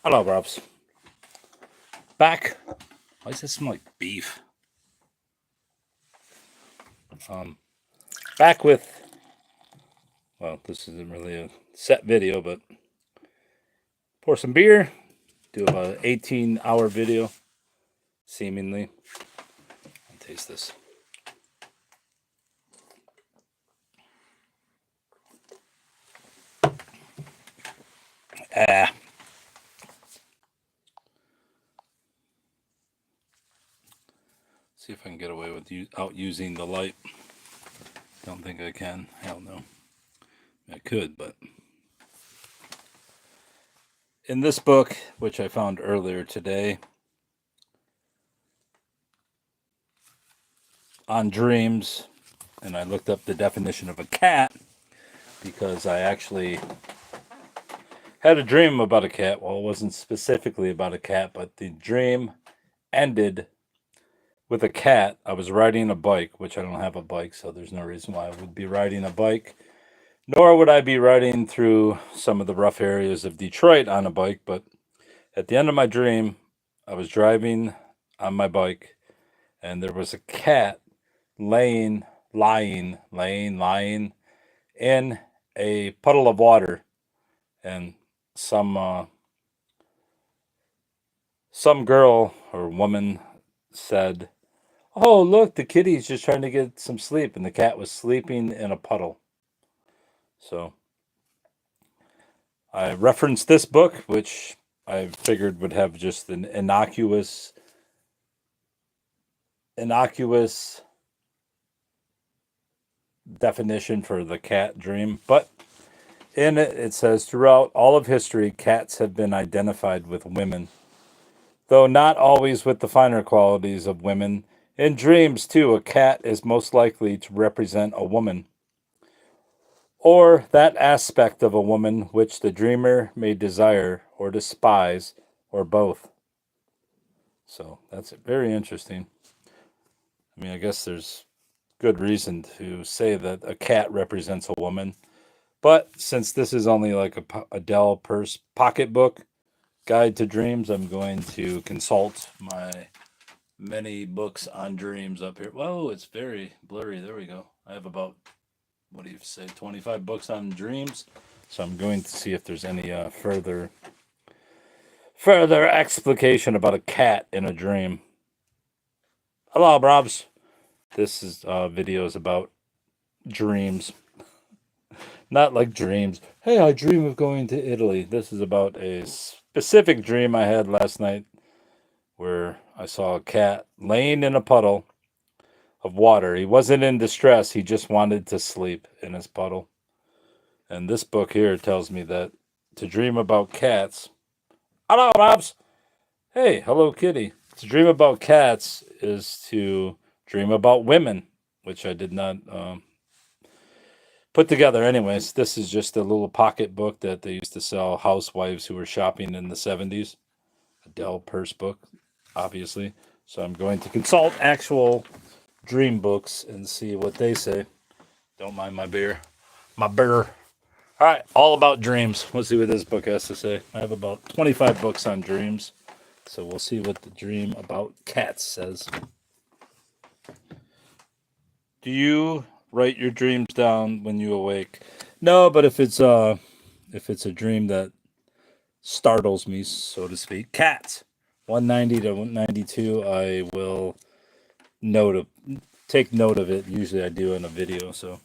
Hello, Robs. Back. Why does this smell like beef? Back with, well, this isn't really a set video, but pour some beer, do about an 18-hour video, seemingly. I'll taste this. Ah. See if I can get away without using the light. Don't think I can. Hell no. I could, but in this book, which I found earlier today, on dreams, and I looked up the definition of a cat because I actually had a dream about a cat. Well, it wasn't specifically about a cat, but the dream ended with a cat. I was riding a bike, which I don't have a bike, so there's no reason why I would be riding a bike. Nor would I be riding through some of the rough areas of Detroit on a bike. But at the end of my dream, I was driving on my bike, and there was a cat lying in a puddle of water, and some girl or woman said, "Oh, look, the kitty's just trying to get some sleep," and the cat was sleeping in a puddle. So I referenced this book, which I figured would have just an innocuous definition for the cat dream. But in it, it says, throughout all of history, cats have been identified with women, though not always with the finer qualities of women. In dreams, too, a cat is most likely to represent a woman, or that aspect of a woman which the dreamer may desire or despise, or both. So that's very interesting. I mean, I guess there's good reason to say that a cat represents a woman. But since this is only like a Dell Purse pocketbook guide to dreams, I'm going to consult my many books on dreams up here. Whoa, it's very blurry. There we go. I have about, what do you say, 25 books on dreams. So I'm going to see if there's any further explication about a cat in a dream. Hello, Brobs. This is videos about dreams. Not like dreams. Hey, I dream of going to Italy. This is about a specific dream I had last night where I saw a cat laying in a puddle of water. He wasn't in distress. He just wanted to sleep in his puddle. And this book here tells me that to dream about cats. Hello, Robs. Hey, hello, kitty. To dream about cats is to dream about women, which I did not put together. Anyways, this is just a little pocket book that they used to sell housewives who were shopping in the 70s. A Dell Purse book, obviously. So I'm going to consult actual dream books and see what they say. Don't mind my beer. My beer. All right, all about dreams. Let's see what this book has to say. I have about 25 books on dreams. So we'll see what the dream about cats says. Do you write your dreams down when you awake? No, but if it's a dream that startles me, so to speak, cats 190 to 192, I will take note of it. Usually I do in a video. So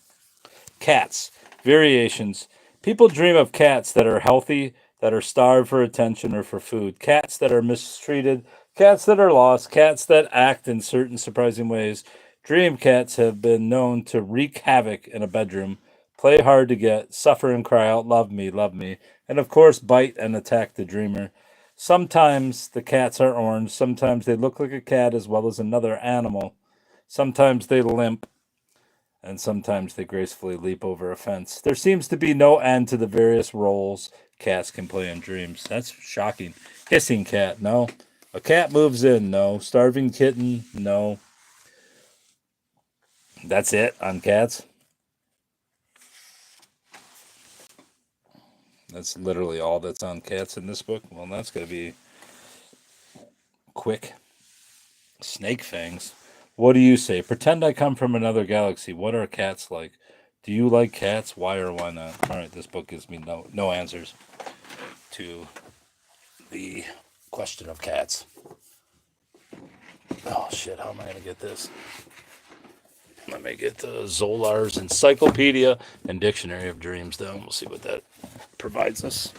cats, variations. People dream of cats that are healthy, that are starved for attention or for food, cats that are mistreated, cats that are lost, cats that act in certain surprising ways. Dream cats have been known to wreak havoc in a bedroom, play hard to get, suffer and cry out, love me, and of course bite and attack the dreamer. Sometimes the cats are orange, sometimes they look like a cat as well as another animal. Sometimes they limp, and sometimes they gracefully leap over a fence. There seems to be no end to the various roles cats can play in dreams. That's shocking. Hissing cat, no. A cat moves in, no. Starving kitten, no. That's it on cats. That's literally all that's on cats in this book. Well, that's going to be quick. Snake fangs. What do you say? Pretend I come from another galaxy. What are cats like? Do you like cats? Why or why not? All right, this book gives me no answers to the question of cats. Oh shit, how am I going to get this? Let me get the Zolar's Encyclopedia and Dictionary of Dreams down. We'll see what that provides us.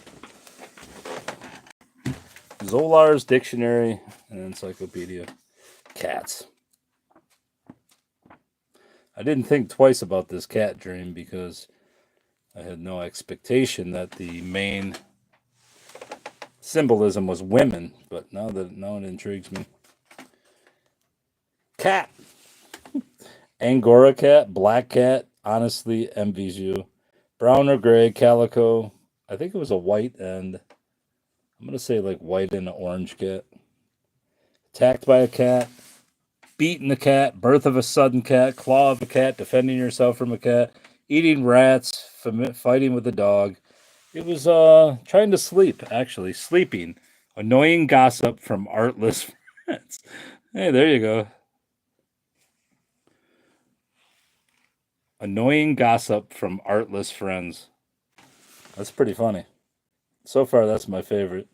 Zolar's Dictionary and Encyclopedia. Cats. I didn't think twice about this cat dream because I had no expectation that the main symbolism was women, but now it intrigues me. Cat. Angora cat, black cat, honestly envies you. Brown or gray, calico. I think it was a white and I'm going to say like white and an orange cat. Attacked by a cat. Beaten a cat. Birth of a sudden cat. Claw of a cat. Defending yourself from a cat. Eating rats. Fighting with a dog. It was trying to sleep, actually. Sleeping. Annoying gossip from artless friends. Hey, there you go. Annoying gossip from artless friends. That's pretty funny. So far, that's my favorite.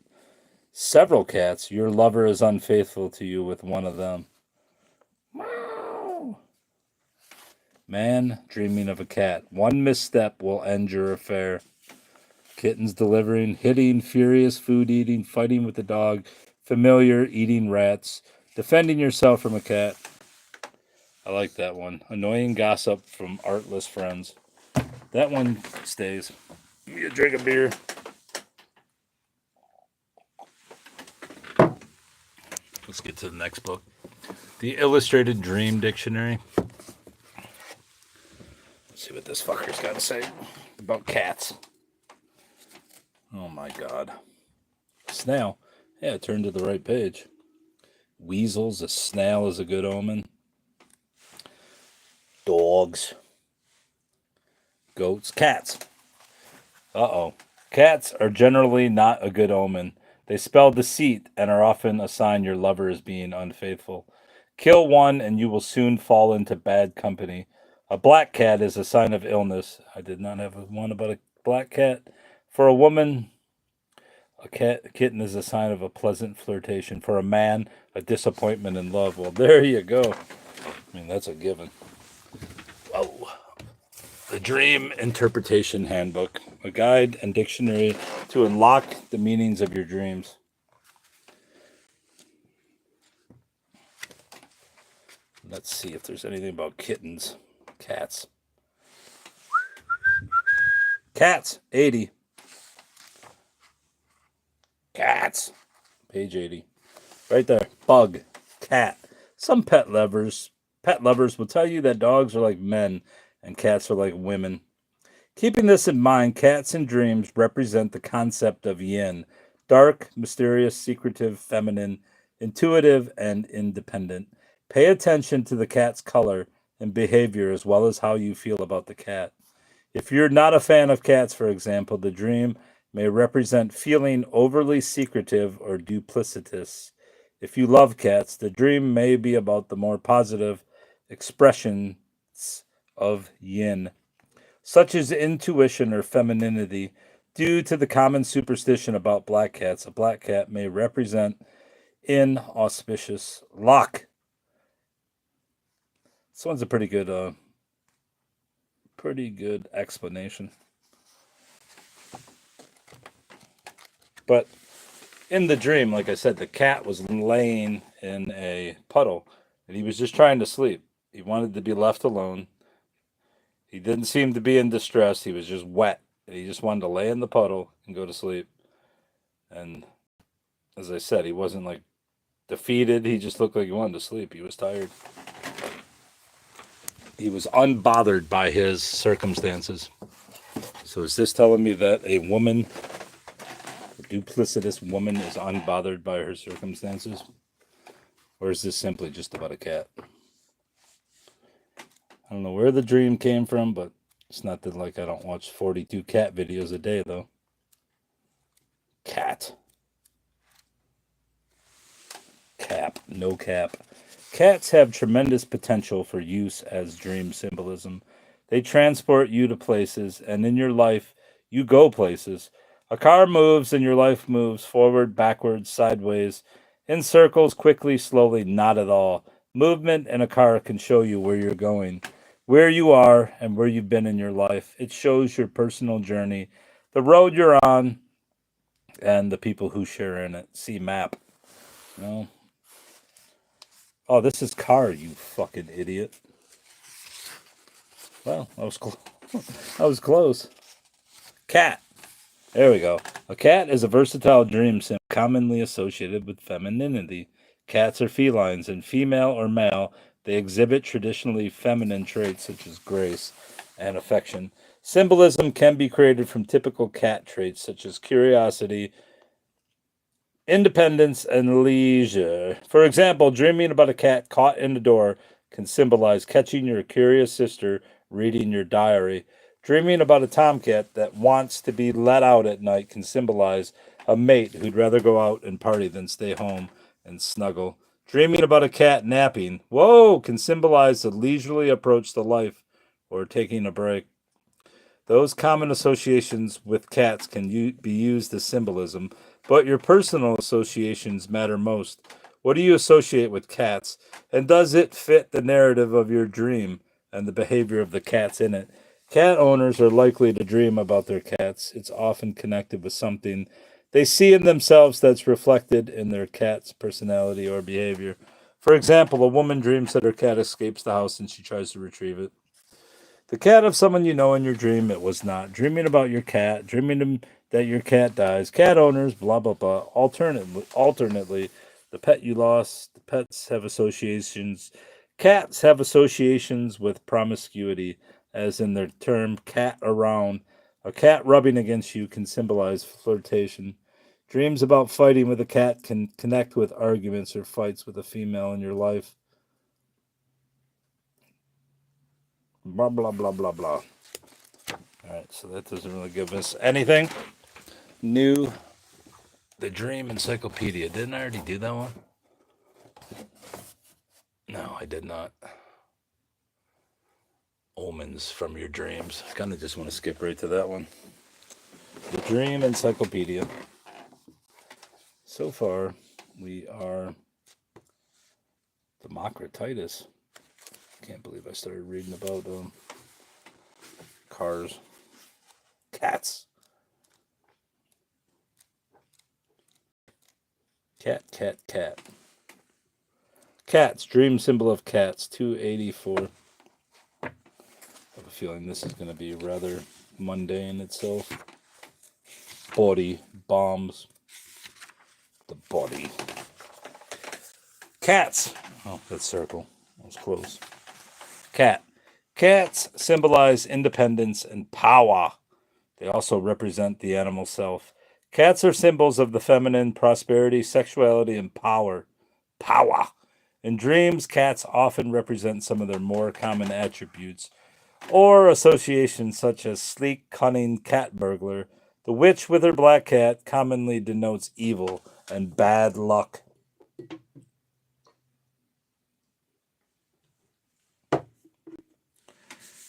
Several cats. Your lover is unfaithful to you with one of them. Meow. Man dreaming of a cat. One misstep will end your affair. Kittens delivering, hitting, furious, food eating, fighting with the dog, familiar, eating rats, defending yourself from a cat. I like that one. Annoying gossip from artless friends. That one stays. Give me a drink of beer. Let's get to the next book. The Illustrated Dream Dictionary. Let's see what this fucker's got to say about cats. Oh my god. Snail. Yeah, turn to the right page. Weasels. A snail is a good omen. Dogs. Goats. Cats. Uh-oh. Cats are generally not a good omen. They spell deceit and are often a sign your lover is being unfaithful. Kill one and you will soon fall into bad company. A black cat is a sign of illness. I did not have one about a black cat. For a woman, a kitten is a sign of a pleasant flirtation. For a man, a disappointment in love. Well, there you go. I mean, that's a given. Whoa. The Dream Interpretation Handbook, a guide and dictionary to unlock the meanings of your dreams. Let's see if there's anything about kittens. Cats. Cats, 80. Cats, page 80. Right there. Bug, cat. Some pet lovers will tell you that dogs are like men and cats are like women. Keeping this in mind, cats in dreams represent the concept of yin, dark, mysterious, secretive, feminine, intuitive, and independent. Pay attention to the cat's color and behavior as well as how you feel about the cat. If you're not a fan of cats, for example, the dream may represent feeling overly secretive or duplicitous. If you love cats, the dream may be about the more positive expressions of yin, such as intuition or femininity. Due to the common superstition about black cats, a black cat may represent inauspicious luck. This one's a pretty good explanation. But in the dream, like I said, the cat was laying in a puddle and he was just trying to sleep. He wanted to be left alone. He didn't seem to be in distress. He was just wet. And he just wanted to lay in the puddle and go to sleep. And as I said, he wasn't like defeated. He just looked like he wanted to sleep. He was tired. He was unbothered by his circumstances. So is this telling me that a woman, a duplicitous woman, is unbothered by her circumstances? Or is this simply just about a cat? I don't know where the dream came from, but it's not that like I don't watch 42 cat videos a day, though. No cap. Cats have tremendous potential for use as dream symbolism. They transport you to places, and in your life, you go places. A car moves, and your life moves forward, backwards, sideways, in circles, quickly, slowly, not at all. Movement in a car can show you where you're going, where you are, and where you've been in your life. It shows your personal journey, the road you're on, and the people who share in it. See map. No. Oh, this is car, you fucking idiot. Well, I was I was close. Cat. There we go. A cat is a versatile dream symbol commonly associated with femininity. Cats are felines, and female or male, they exhibit traditionally feminine traits such as grace and affection. Symbolism can be created from typical cat traits such as curiosity, independence, and leisure. For example, dreaming about a cat caught in the door can symbolize catching your curious sister reading your diary. Dreaming about a tomcat that wants to be let out at night can symbolize a mate who'd rather go out and party than stay home and snuggle. Dreaming about a cat napping, whoa, can symbolize a leisurely approach to life or taking a break. Those common associations with cats can be used as symbolism, but your personal associations matter most. What do you associate with cats? And does it fit the narrative of your dream and the behavior of the cats in it? Cat owners are likely to dream about their cats. It's often connected with something they see in themselves that's reflected in their cat's personality or behavior. For example, a woman dreams that her cat escapes the house and she tries to retrieve it. The cat of someone you know in your dream, it was not. Dreaming about your cat, that your cat dies. Cat owners, blah, blah, blah. Alternately, the pet you lost, the pets have associations. Cats have associations with promiscuity, as in their term cat around. A cat rubbing against you can symbolize flirtation. Dreams about fighting with a cat can connect with arguments or fights with a female in your life. Blah, blah, blah, blah, blah. All right, so that doesn't really give us anything new. The Dream Encyclopedia. Didn't I already do that one? No, I did not. Omens from your dreams. I kind of just want to skip right to that one. The Dream Encyclopedia. So far, we are Democritus. Can't believe I started reading about cars. Cats. Cat. Cats, dream symbol of cats, 284. I have a feeling this is going to be rather mundane itself. Body, bombs. The body. Cats. Oh, that's circle. That was close. Cat. Cats symbolize independence and power. They also represent the animal self. Cats are symbols of the feminine, prosperity, sexuality, and power. Power. In dreams, cats often represent some of their more common attributes or associations such as sleek, cunning cat burglar. The witch with her black cat commonly denotes evil and bad luck.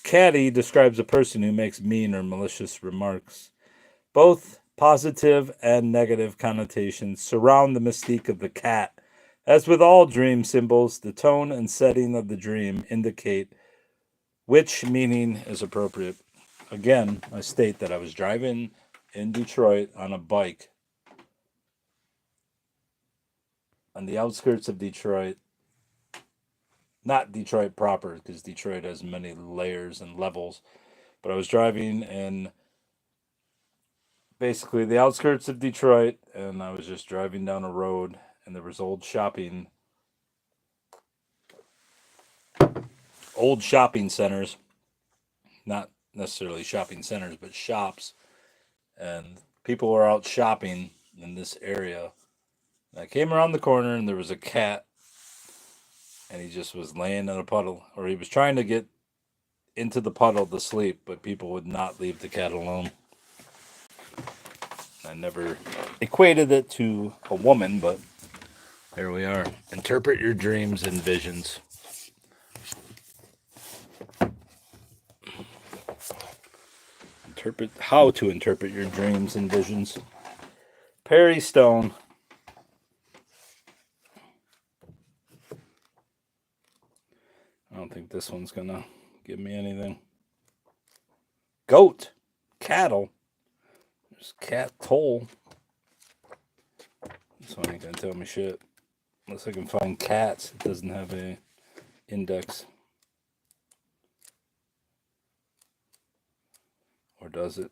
Catty describes a person who makes mean or malicious remarks. Both positive and negative connotations surround the mystique of the cat. As with all dream symbols, the tone and setting of the dream indicate which meaning is appropriate. Again, I state that I was driving in Detroit on a bike on the outskirts of Detroit. Not Detroit proper, because Detroit has many layers and levels. But I was driving in basically the outskirts of Detroit, and I was just driving down a road, and there was old shopping centers, not necessarily shopping centers, but shops, and people were out shopping in this area. And I came around the corner, and there was a cat, and he just was laying in a puddle, or he was trying to get into the puddle to sleep, but people would not leave the cat alone. I never equated it to a woman, but Here we are. Interpret your dreams and visions. How to interpret your dreams and visions. Perry Stone. I don't think this one's gonna give me anything. Goat. Cattle. There's cat toll. This one ain't gonna tell me shit. Unless I can find cats. It doesn't have a index. Or does it?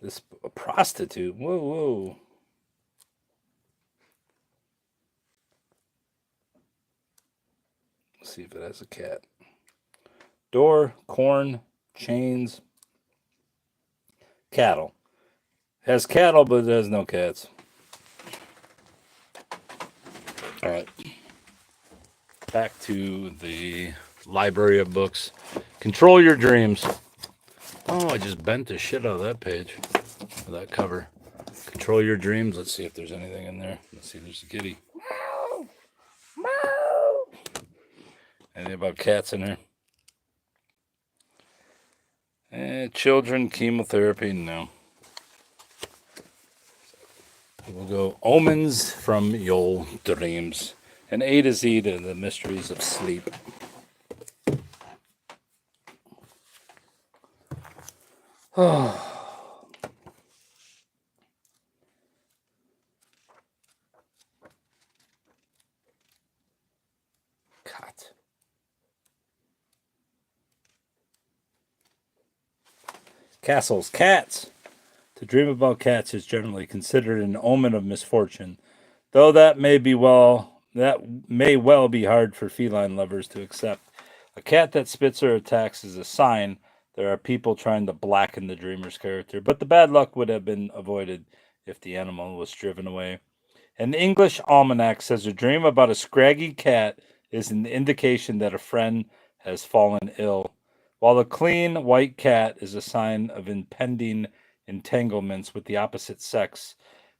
This a prostitute. Whoa, whoa. Let's see if it has a cat. Door, corn, chains, cattle. Has cattle, but it has no cats. All right. Back to the library of books. Control your dreams. Oh, I just bent the shit out of that page. Or that cover. Control your dreams. Let's see if there's anything in there. Let's see, there's a kitty. Meow. Meow. Anything about cats in here? Children, chemotherapy, no. We'll go omens from your dreams. And A to Z to the mysteries of sleep. Oh. Cat. Castles. Cats. To dream about cats is generally considered an omen of misfortune, though that may well be hard for feline lovers to accept. A cat that spits or attacks is a sign there are people trying to blacken the dreamer's character, but the bad luck would have been avoided if the animal was driven away. An English almanac says a dream about a scraggy cat is an indication that a friend has fallen ill, while a clean white cat is a sign of impending entanglements with the opposite sex,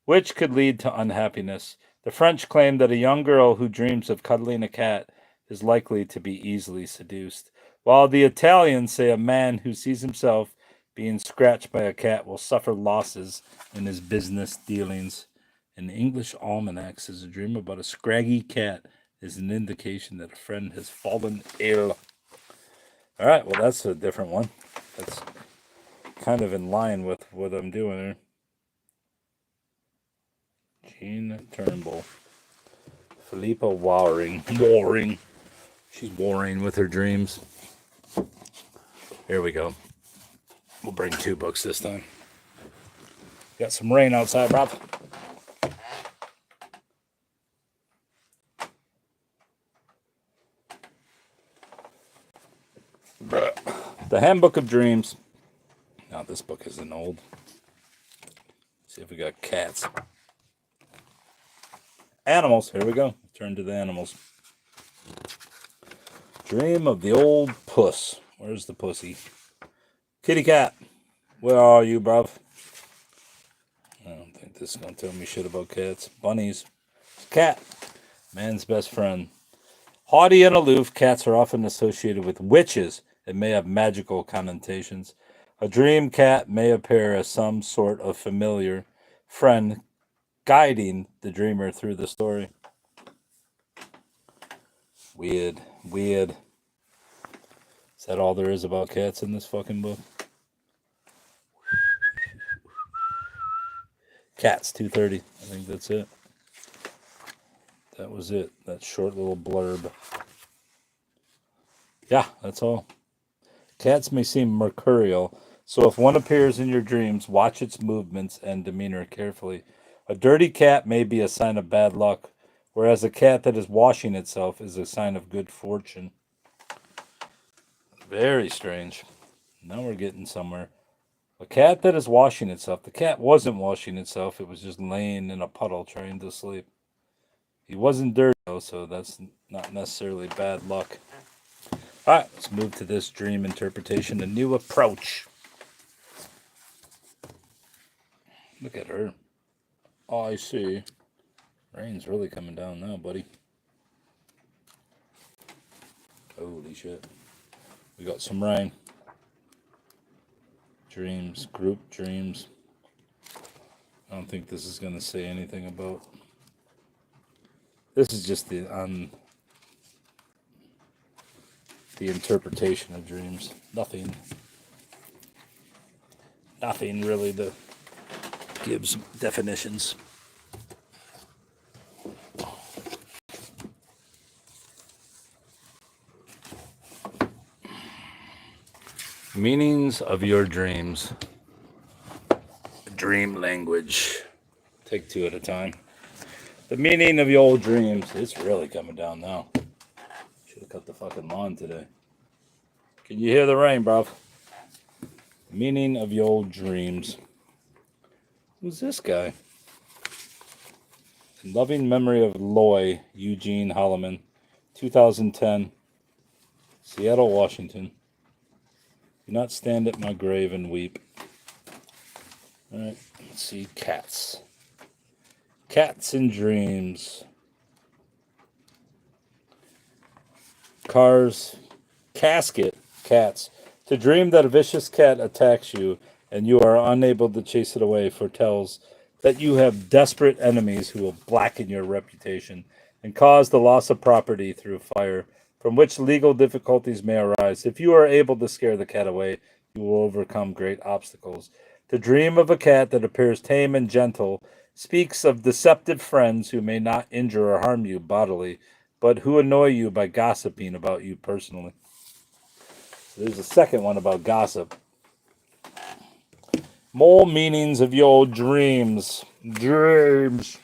which could lead to unhappiness. The French claim that a young girl who dreams of cuddling a cat is likely to be easily seduced, while the Italians say a man who sees himself being scratched by a cat will suffer losses in his business dealings. An English almanac says a dream about a scraggy cat is an indication that a friend has fallen ill. All right, well, that's a different one. That's kind of in line with what I'm doing here. Jean Turnbull. Philippa warring. She's warring with her dreams. Here we go. We'll bring 2 books this time. Got some rain outside, Rob. The Handbook of Dreams. Now, this book isn't old. Let's see if we got cats. Animals. Here we go. Turn to the animals. Dream of the old puss. Where's the pussy? Kitty cat. Where are you, bruv? I don't think this is going to tell me shit about cats. Bunnies. Cat. Man's best friend. Haughty and aloof, cats are often associated with witches and may have magical connotations. A dream cat may appear as some sort of familiar friend guiding the dreamer through the story. Weird. Is that all there is about cats in this fucking book? Cats, 230. I think that's it. That was it. That short little blurb. Yeah, that's all. Cats may seem mercurial, so if one appears in your dreams, watch its movements and demeanor carefully. A dirty cat may be a sign of bad luck, whereas a cat that is washing itself is a sign of good fortune. Very strange. Now we're getting somewhere. A cat that is washing itself. The cat wasn't washing itself. It was just laying in a puddle trying to sleep. He wasn't dirty, though, so that's not necessarily bad luck. All right, let's move to this dream interpretation, a new approach. Look at her. Oh, I see. Rain's really coming down now, buddy. Holy shit. We got some rain. Dreams, group dreams. I don't think this is going to say anything about... This is just the interpretation of dreams. Nothing really that gives definitions. Meanings of your dreams. Dream language. Take two at a time. The meaning of your old dreams. It's really coming down now. Should have cut the fucking lawn today. Can you hear the rain, bruv? Meaning of your old dreams. Who's this guy? In loving memory of Loy Eugene Holloman, 2010, Seattle, Washington. Do not stand at my grave and weep. All right, let's see. Cats. Cats in dreams. Cars. Casket. Cats. To dream that a vicious cat attacks you and you are unable to chase it away foretells that you have desperate enemies who will blacken your reputation and cause the loss of property through fire, from which legal difficulties may arise. If you are able to scare the cat away, you will overcome great obstacles. To dream of a cat that appears tame and gentle speaks of deceptive friends who may not injure or harm you bodily, but who annoy you by gossiping about you personally. So there's a second one about gossip. More meanings of your dreams. Dreams.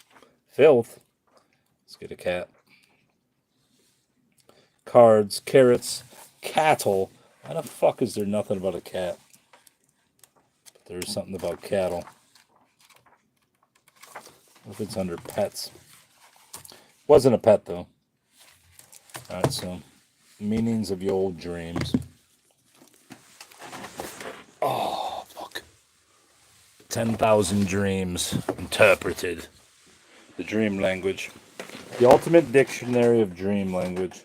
Filth. Let's get a cat. Cards, carrots, cattle. Why the fuck is there nothing about a cat? But there's something about cattle. What if it's under pets? Wasn't a pet though. Alright, so meanings of your old dreams. Oh, fuck. 10,000 dreams interpreted. The dream language. The ultimate dictionary of dream language.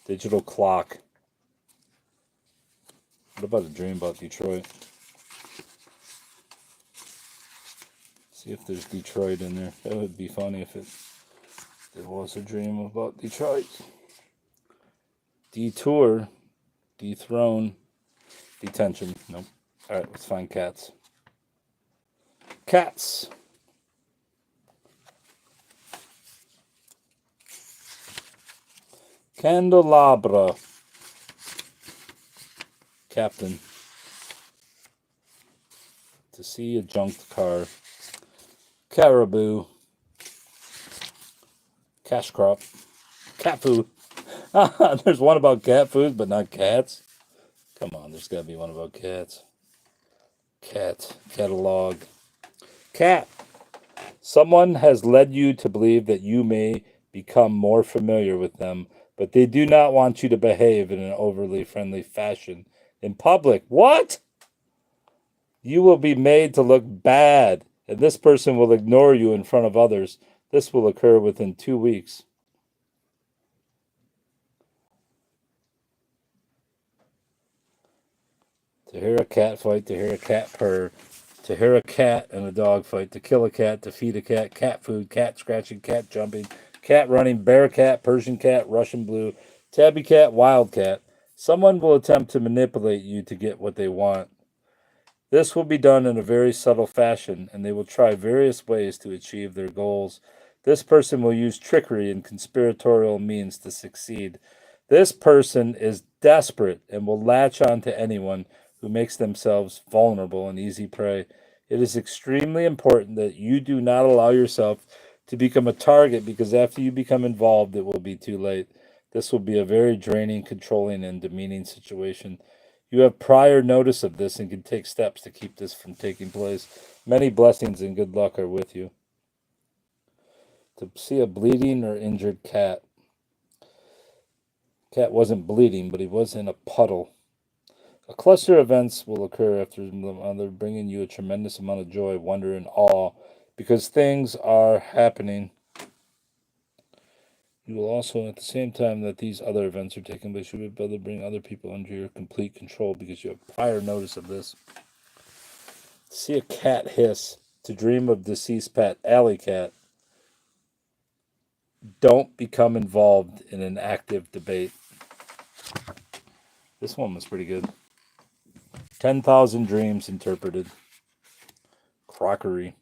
Digital clock. What about a dream about Detroit? See if there's Detroit in there. That would be funny if there was a dream about Detroit. Detour. Dethrone. Detention. Nope. Alright, let's find cats. Cats. Candelabra. Captain. To see a junked car. Caribou. Cash crop. Cat food. There's one about cat food, but not cats. Come on, there's got to be one about cats. Cat. Catalog. Cat. Someone has led you to believe that you may become more familiar with them, but they do not want you to behave in an overly friendly fashion in public. What? You will be made to look bad, and this person will ignore you in front of others. This will occur within 2 weeks. To hear a cat fight, to hear a cat purr, to hear a cat and a dog fight, to kill a cat, to feed a cat, cat food, cat scratching, cat jumping, cat running, bear cat, Persian cat, Russian blue, tabby cat, wild cat. Someone will attempt to manipulate you to get what they want. This will be done in a very subtle fashion, and they will try various ways to achieve their goals. This person will use trickery and conspiratorial means to succeed. This person is desperate and will latch on to anyone who makes themselves vulnerable and easy prey. It is extremely important that you do not allow yourself to become a target, because after you become involved, it will be too late. This will be a very draining, controlling, and demeaning situation. You have prior notice of this and can take steps to keep this from taking place. Many blessings and good luck are with you. To see a bleeding or injured cat. Cat wasn't bleeding, but he was in a puddle. A cluster of events will occur after the mother, bringing you a tremendous amount of joy, wonder, and awe. because things are happening. You will also, at the same time that these other events are taking place, you would better bring other people under your complete control because you have prior notice of this. To see a cat hiss, to dream of deceased pet, alley cat. Don't become involved in an active debate. This one was pretty good. 10,000 dreams interpreted. Crockery.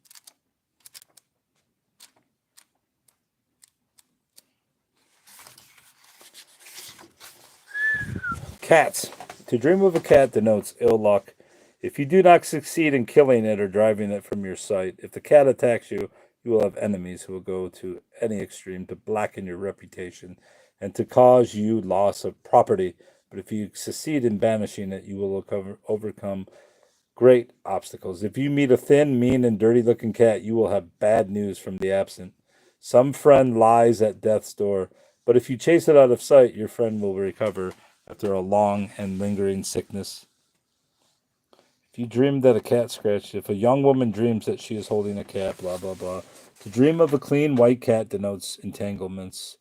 Cats. To dream of a cat denotes ill luck. If you do not succeed in killing it or driving it from your sight, if the cat attacks you, you will have enemies who will go to any extreme to blacken your reputation and to cause you loss of property. But if you succeed in banishing it, you will overcome great obstacles. If you meet a thin, mean, and dirty looking cat, you will have bad news from the absent. Some friend lies at death's door, but if you chase it out of sight, your friend will recover after a long and lingering sickness. If you dream that a cat scratched, if a young woman dreams that she is holding a cat, blah, blah, blah. To dream of a clean white cat denotes entanglements,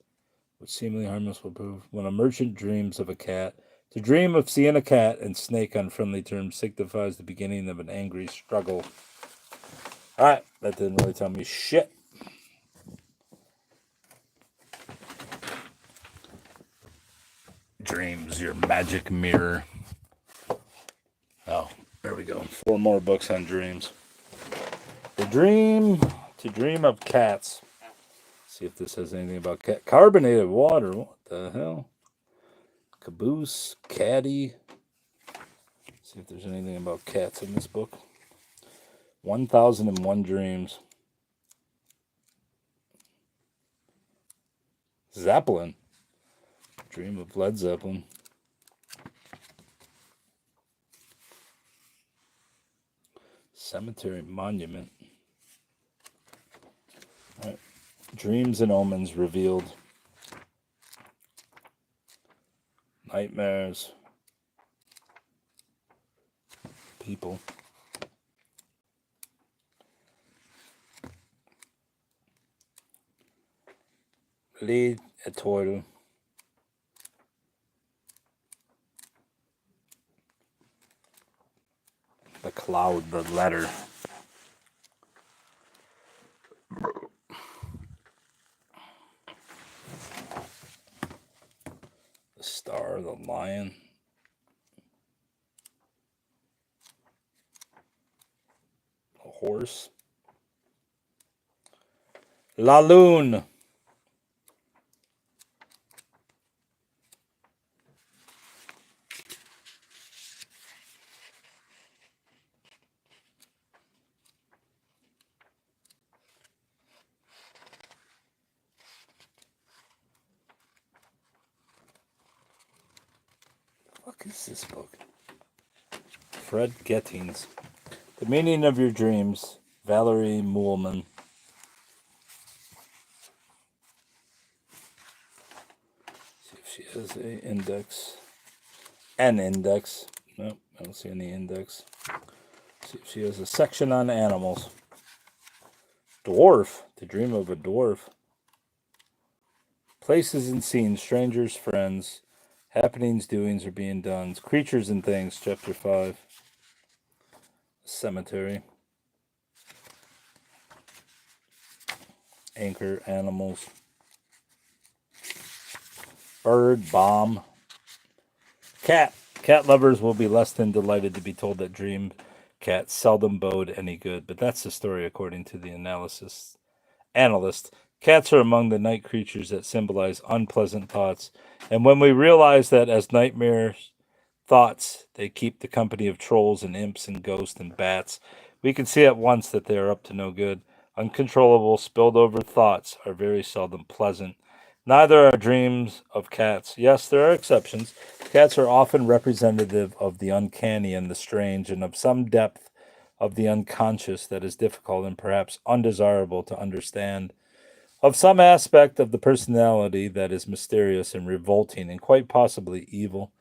which seemingly harmless will prove. When a merchant dreams of a cat, to dream of seeing a cat and snake on friendly terms signifies the beginning of an angry struggle. Alright, that didn't really tell me shit. Dreams, your magic mirror. Oh, there we go. 4 more books on dreams. To dream of cats. See if this has anything about cat. Carbonated water. What the hell? Caboose, caddy. See if there's anything about cats in this book. 1001 Dreams. Zeppelin. Dream of Led Zeppelin. Cemetery Monument. All right. Dreams and Omens Revealed. Nightmares. People. Lead Etoile. The Cloud, the Letter. The Star, the Lion. The Horse. La Lune. What is this book? Fred Gettings. The Meaning of Your Dreams. Valerie Muhlman. See if she has a index. An index. Nope, I don't see any index. See if she has a section on animals. Dwarf. To dream of a dwarf. Places and scenes, strangers, friends, happenings, doings, are being done. Creatures and Things, Chapter 5. Cemetery. Anchor, Animals. Bird, Bomb. Cat. Cat lovers will be less than delighted to be told that dream cats seldom bode any good, but that's the story according to the analyst. Cats are among the night creatures that symbolize unpleasant thoughts, and when we realize that as nightmare thoughts, they keep the company of trolls and imps and ghosts and bats, we can see at once that they are up to no good. Uncontrollable, spilled over thoughts are very seldom pleasant. Neither are dreams of cats. Yes, there are exceptions. Cats are often representative of the uncanny and the strange, and of some depth of the unconscious that is difficult and perhaps undesirable to understand, of some aspect of the personality that is mysterious and revolting and quite possibly evil.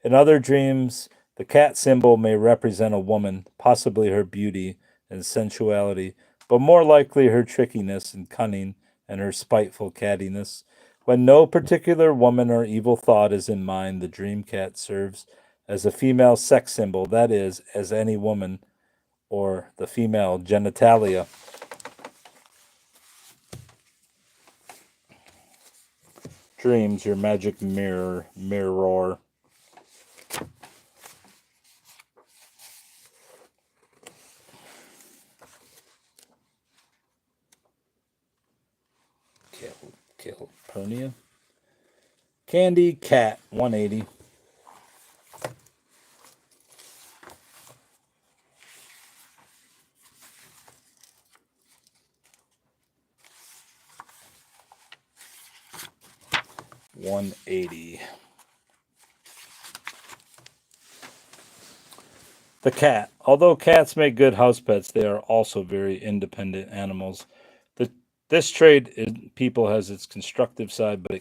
In other dreams, the cat symbol may represent a woman, possibly her beauty and sensuality, but more likely her trickiness and cunning and her spiteful cattiness. When no particular woman or evil thought is in mind, the dream cat serves as a female sex symbol, that is, as any woman or the female genitalia. Dreams, your magic mirror. Calpurnia. Candy cat 180. $180. The cat. Although cats make good house pets, they are also very independent animals. This trait in people has its constructive side, but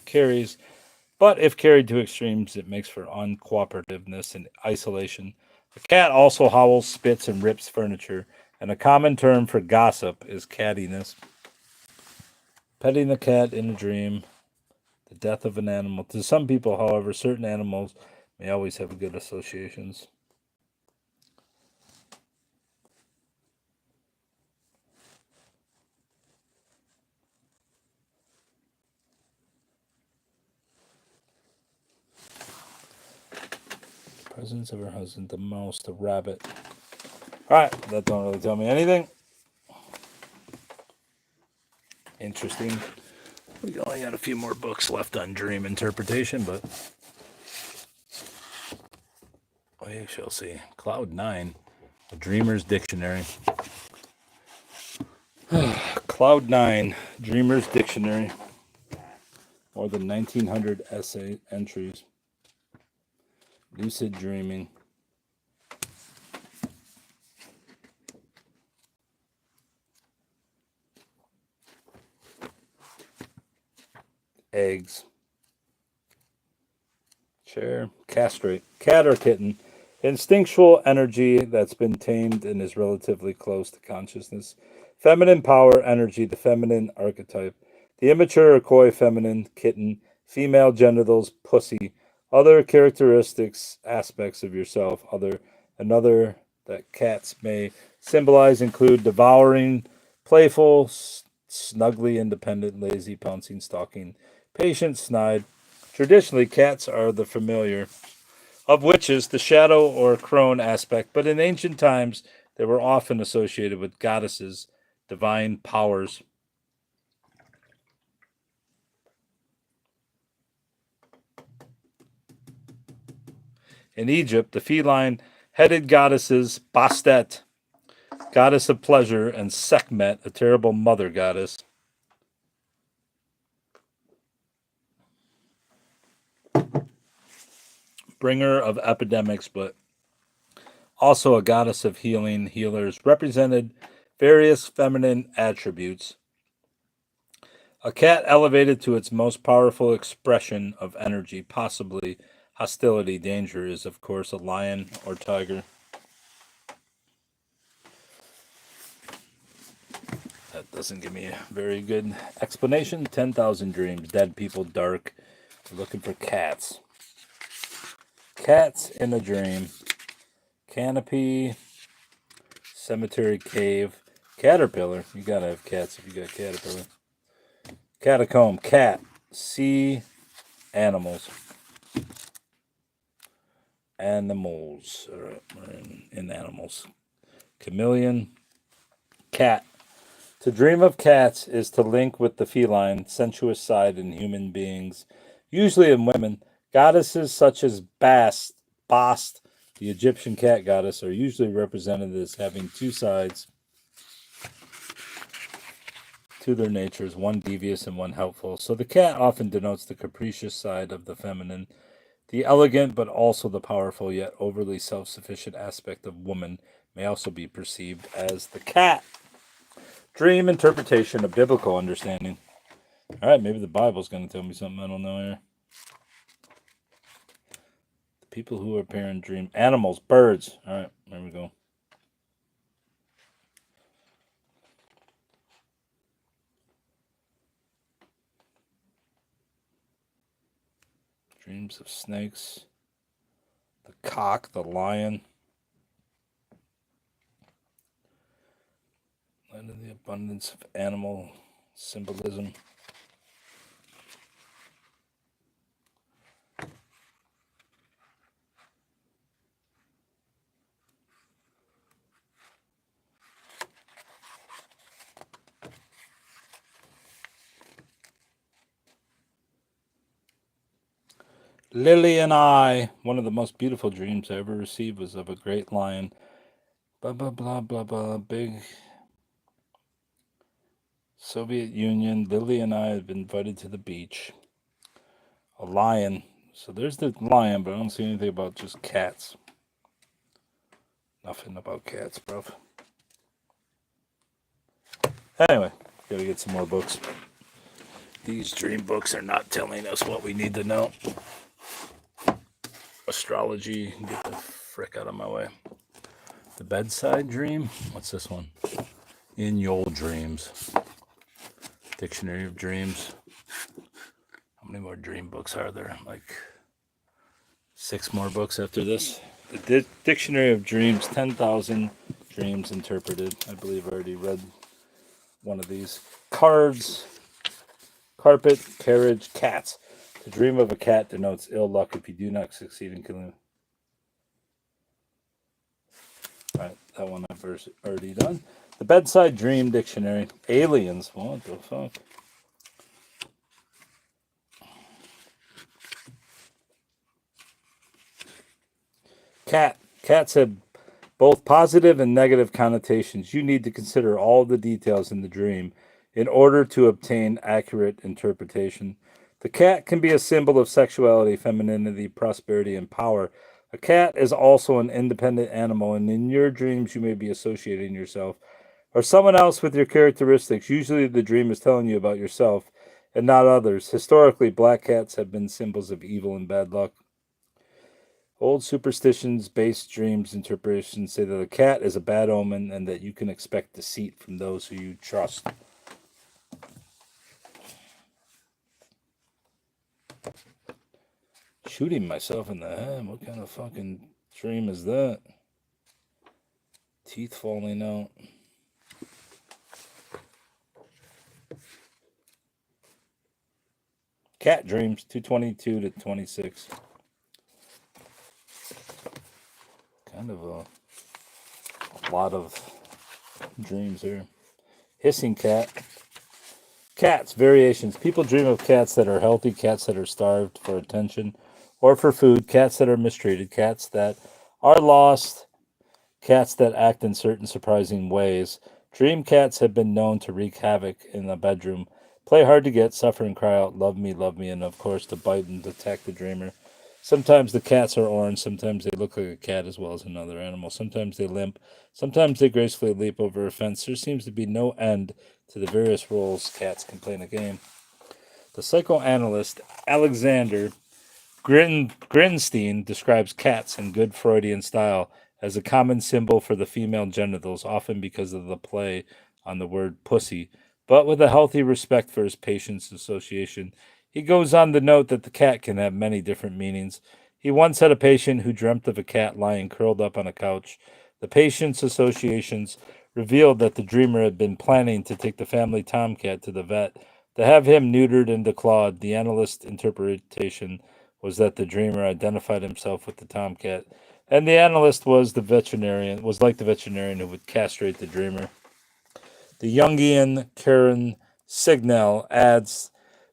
if carried to extremes, it makes for uncooperativeness and isolation. A cat also howls, spits, and rips furniture, and a common term for gossip is cattiness. Petting a cat in a dream, the death of an animal. To some people, however, certain animals may always have good associations. Presence of her husband, the mouse, the rabbit. Alright, that don't really tell me anything. Interesting. We only got a few more books left on dream interpretation, but we shall see. Cloud 9, a Dreamer's Dictionary. Cloud 9, Dreamer's Dictionary. More than 1,900 essay entries. Lucid dreaming. Eggs. Chair. Castrate. Cat or kitten. Instinctual energy that's been tamed and is relatively close to consciousness. Feminine power, energy, the feminine archetype. The immature or coy feminine, kitten. Female genitals, pussy. Other characteristics, aspects of yourself, another that cats may symbolize include devouring, playful, snuggly, independent, lazy, pouncing, stalking, patient, snide. Traditionally, cats are the familiar of witches, the shadow or crone aspect, but in ancient times they were often associated with goddesses, divine powers. In Egypt, the feline-headed goddesses Bastet, goddess of pleasure, and Sekhmet, a terrible mother goddess. Bringer of epidemics, but also a goddess of healing, healers, represented various feminine attributes. A cat elevated to its most powerful expression of energy, possibly hostility, danger, is of course a lion or tiger. That doesn't give me a very good explanation. 10,000 dreams, dead people, dark. We're looking for cats. Cats in a dream. Canopy. Cemetery cave. Caterpillar. You gotta have cats if you got caterpillar. Catacomb. Cat. Sea. Animals. Animals. All right, we're in animals. Chameleon. Cat. To dream of cats is to link with the feline, sensuous side in human beings, usually in women. Goddesses such as Bast, the Egyptian cat goddess, are usually represented as having two sides to their natures, one devious and one helpful. So the cat often denotes the capricious side of the feminine, the elegant but also the powerful yet overly self-sufficient aspect of woman may also be perceived as the cat. Dream interpretation, a biblical understanding. All right, maybe the Bible's going to tell me something I don't know here. The people who appear in dream. Animals, birds. All right, there we go. Dreams of snakes. The cock, the lion. Land of the abundance of animal symbolism. Lily and I. One of the most beautiful dreams I ever received was of a great lion. Blah, blah, blah, blah, blah. Big Soviet Union. Lily and I have been invited to the beach. A lion. So there's the lion, but I don't see anything about just cats. Nothing about cats, bro. Anyway, gotta get some more books. These dream books are not telling us what we need to know. Astrology, get the frick out of my way. The bedside dream? What's this one? In your dreams. Dictionary of dreams. How many more dream books are there? Like 6 more books after this. The Dictionary of Dreams, 10,000 dreams interpreted. I believe I already read one of these. Cards, carpet, carriage, cats. To dream of a cat denotes ill luck if you do not succeed in killing. Alright, that one I've already done. The Bedside Dream Dictionary. Aliens. What the fuck? Cat. Cats have both positive and negative connotations. You need to consider all the details in the dream in order to obtain accurate interpretation. The cat can be a symbol of sexuality, femininity, prosperity, and power. A cat is also an independent animal, and in your dreams you may be associating yourself or someone else with your characteristics. Usually the dream is telling you about yourself and not others. Historically, black cats have been symbols of evil and bad luck. Old superstitions based dreams interpretations say that a cat is a bad omen and that you can expect deceit from those who you trust. Shooting myself in the head? What kind of fucking dream is that? Teeth falling out. Cat dreams, 222 to 26. Kind of a lot of dreams here. Hissing cat. Cats, variations. People dream of cats that are healthy, cats that are starved for attention or for food, cats that are mistreated, cats that are lost, cats that act in certain surprising ways. Dream cats have been known to wreak havoc in the bedroom, play hard to get, suffer and cry out, love me, and of course to bite and attack the dreamer. Sometimes the cats are orange, sometimes they look like a cat as well as another animal. Sometimes they limp, sometimes they gracefully leap over a fence. There seems to be no end to the various roles cats can play in a game. The psychoanalyst Alexander Grinstein describes cats in good Freudian style as a common symbol for the female genitals, often because of the play on the word pussy, but with a healthy respect for his patient's association. He goes on to note that the cat can have many different meanings. He once had a patient who dreamt of a cat lying curled up on a couch. The patient's associations revealed that the dreamer had been planning to take the family tomcat to the vet to have him neutered and declawed. The analyst's interpretation was that the dreamer identified himself with the tomcat, and the analyst was like the veterinarian who would castrate the dreamer. The Jungian Karen Signal adds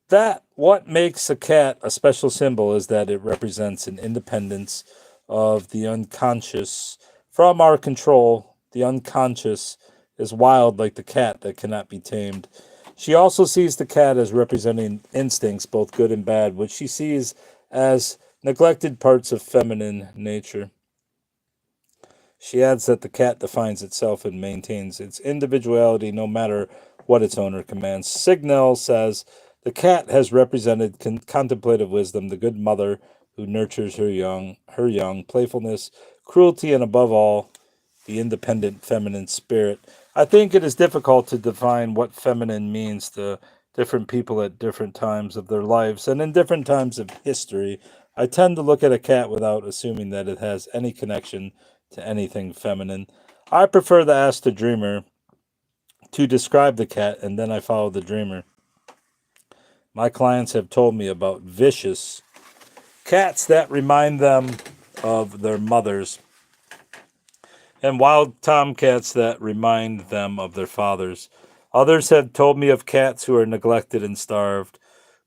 that what makes a cat a special symbol is that it represents an independence of the unconscious from our control. The unconscious is wild like the cat that cannot be tamed. She also sees the cat as representing instincts, both good and bad, which she sees as neglected parts of feminine nature. She adds that the cat defines itself and maintains its individuality no matter what its owner commands. Signal says the cat has represented contemplative wisdom, the good mother who nurtures her young, playfulness, cruelty, and above all, the independent feminine spirit. I think it is difficult to define what feminine means to different people at different times of their lives and in different times of history, I tend to look at a cat without assuming that it has any connection to anything feminine. I prefer to ask the dreamer to describe the cat, and then I follow the dreamer. My clients have told me about vicious cats that remind them of their mothers, and wild tomcats that remind them of their fathers. Others have told me of cats who are neglected and starved,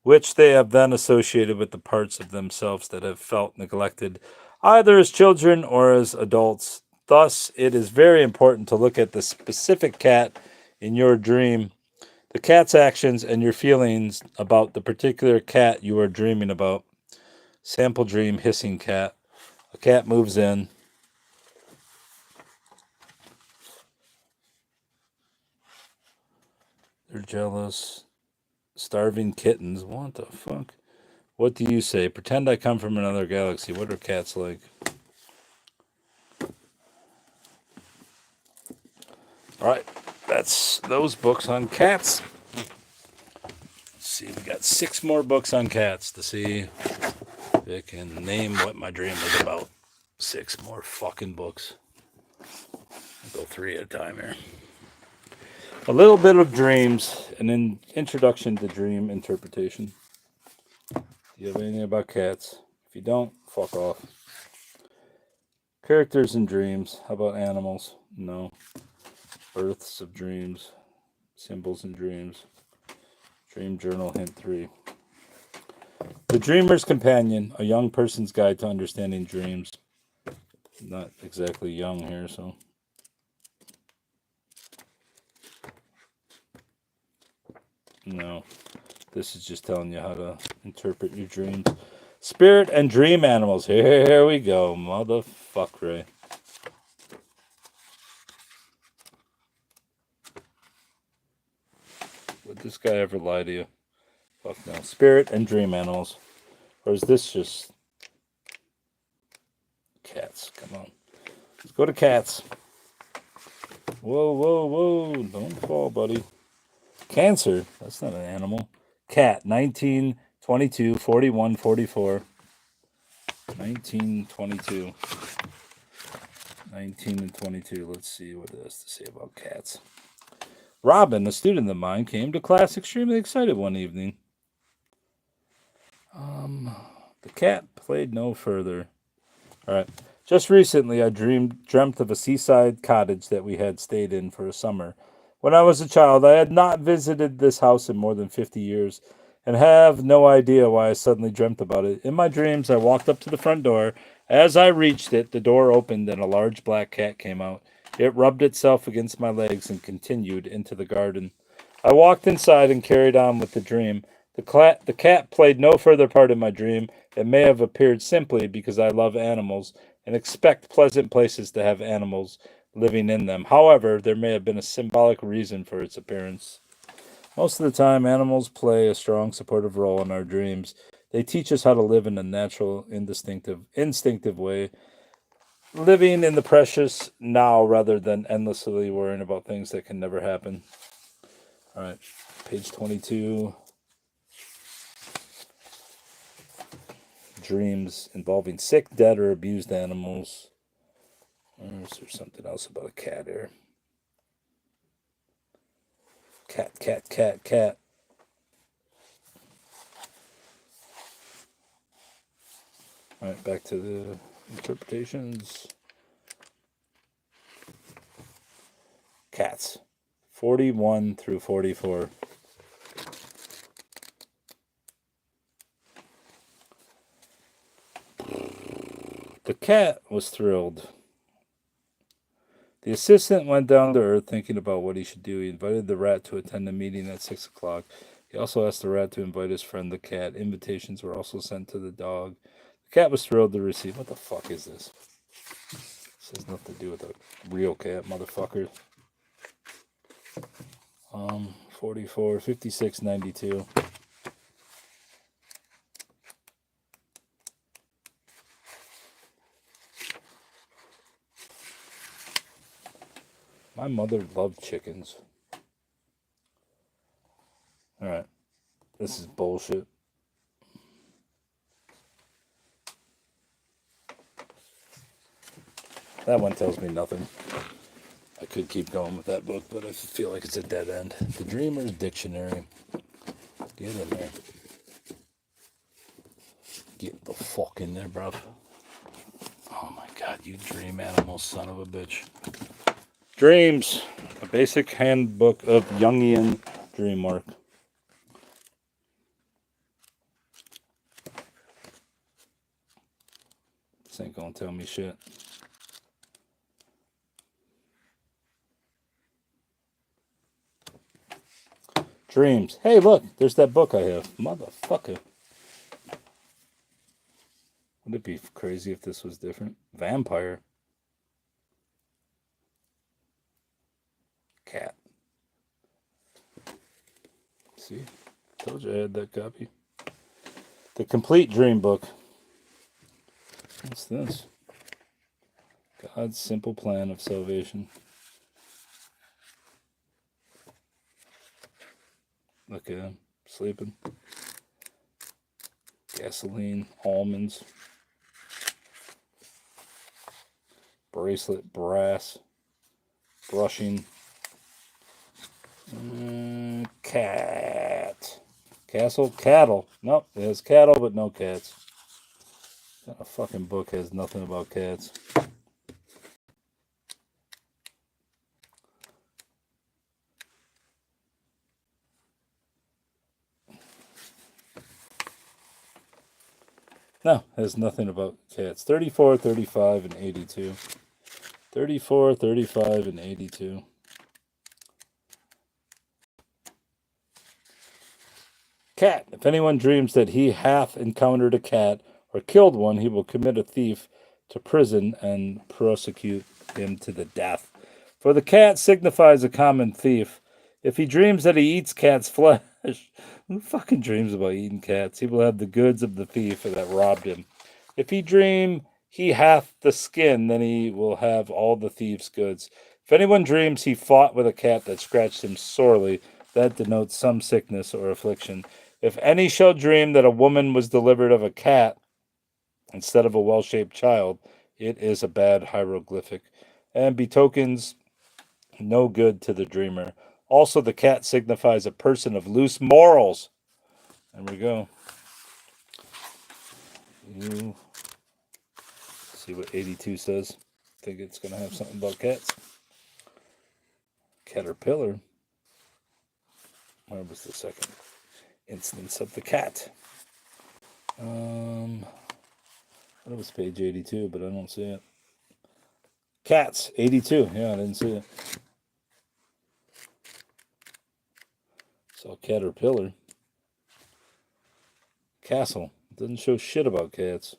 which they have then associated with the parts of themselves that have felt neglected, either as children or as adults. Thus, it is very important to look at the specific cat in your dream, the cat's actions, and your feelings about the particular cat you are dreaming about. Sample dream: hissing cat. A cat moves in. They're jealous. Starving kittens. What the fuck? What do you say? Pretend I come from another galaxy. What are cats like? All right. That's those books on cats. Let's see. We got 6 more books on cats to see if it can name what my dream was about. 6 more fucking books. I'll go 3 at a time here. A little bit of dreams, and an introduction to dream interpretation. Do you have anything about cats? If you don't, fuck off. Characters in dreams. How about animals? No. Births of dreams. Symbols in dreams. Dream journal hint 3. The Dreamer's Companion, a young person's guide to understanding dreams. Not exactly young here, so. No. This is just telling you how to interpret your dreams. Spirit and dream animals. Here we go. Motherfuck, Ray. Would this guy ever lie to you? Fuck no. Spirit and dream animals. Or is this just cats? Come on. Let's go to cats. Whoa, whoa, whoa. Don't fall, buddy. Cancer. That's not an animal. Cat. 19, 22, 41, 44. 19, 22. 19 and 22. Let's see what it has to say about cats. Robin, a student of mine, came to class extremely excited one evening. The cat played no further. All right. Just recently, I dreamt of a seaside cottage that we had stayed in for a summer. When I was a child, I had not visited this house in more than 50 years and have no idea why I suddenly dreamt about it. In my dreams, I walked up to the front door. As I reached it, the door opened and a large black cat came out. It rubbed itself against my legs and continued into the garden. I walked inside and carried on with the dream. The cat played no further part in my dream. It may have appeared simply because I love animals and expect pleasant places to have animals living in them. However, there may have been a symbolic reason for its appearance. Most of the time, animals play a strong supportive role in our dreams. They teach us how to live in a natural, instinctive way, living in the precious now rather than endlessly worrying about things that can never happen. All right, page 22. Dreams involving sick, dead, or abused animals. Or is there something else about a cat here? Cat. All right, back to the interpretations. Cats. 41 through 44. The cat was thrilled. The assistant went down to earth thinking about what he should do. He invited the rat to attend a meeting at 6 o'clock. He also asked the rat to invite his friend the cat. Invitations were also sent to the dog. The cat was thrilled to receive. What the fuck is this? This has nothing to do with a real cat, motherfucker. 44, 56, 92. My mother loved chickens. All right. This is bullshit. That one tells me nothing. I could keep going with that book, but I feel like it's a dead end. The Dreamer's Dictionary. Get in there. Get the fuck in there, bruv. Oh my god, you dream animal son of a bitch. Dreams. A basic handbook of Jungian dream work. This ain't gonna tell me shit. Dreams. Hey, look, there's that book I have. Motherfucker. Would it be crazy if this was different? Vampire. Cat. See? Told you I had that copy. The Complete Dream Book. What's this? God's Simple Plan of Salvation. Look at him. Sleeping. Gasoline. Almonds. Bracelet. Brass. Brushing. Cat. Castle. Cattle. Nope. It has cattle, but no cats. A fucking book has nothing about cats. No, has nothing about cats. 34, 35, and 82. 34, 35, and 82. Cat. If anyone dreams that he hath encountered a cat or killed one, he will commit a thief to prison and prosecute him to the death. For the cat signifies a common thief. If he dreams that he eats cat's flesh, who fucking dreams about eating cats? He will have the goods of the thief that robbed him. If he dream he hath the skin, then he will have all the thief's goods. If anyone dreams he fought with a cat that scratched him sorely, that denotes some sickness or affliction. If any shall dream that a woman was delivered of a cat instead of a well-shaped child, it is a bad hieroglyphic, and betokens no good to the dreamer. Also, the cat signifies a person of loose morals. There we go. You see what 82 says. Think it's going to have something about cats. Caterpillar. Where was the second instance of the cat? That was page 82, but I don't see it. Cats, 82. Yeah, I didn't see it. Saw caterpillar. Castle. Doesn't show shit about cats.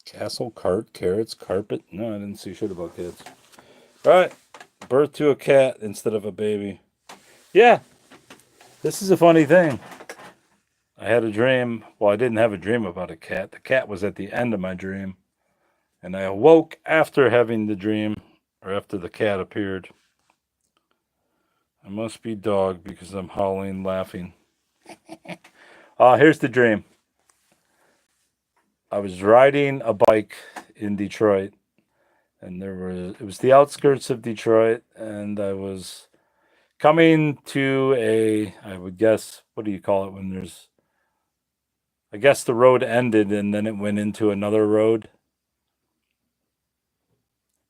Castle, cart, carrots, carpet. No, I didn't see shit about cats. All right. Birth to a cat instead of a baby. Yeah. This is a funny thing. I had a dream. Well, I didn't have a dream about a cat. The cat was at the end of my dream. And I awoke after having the dream, or after the cat appeared. I must be dog because I'm howling, laughing. Here's the dream. I was riding a bike in Detroit, and it was the outskirts of Detroit, and I was coming to I would guess, what do you call it when there's, I guess the road ended and then it went into another road.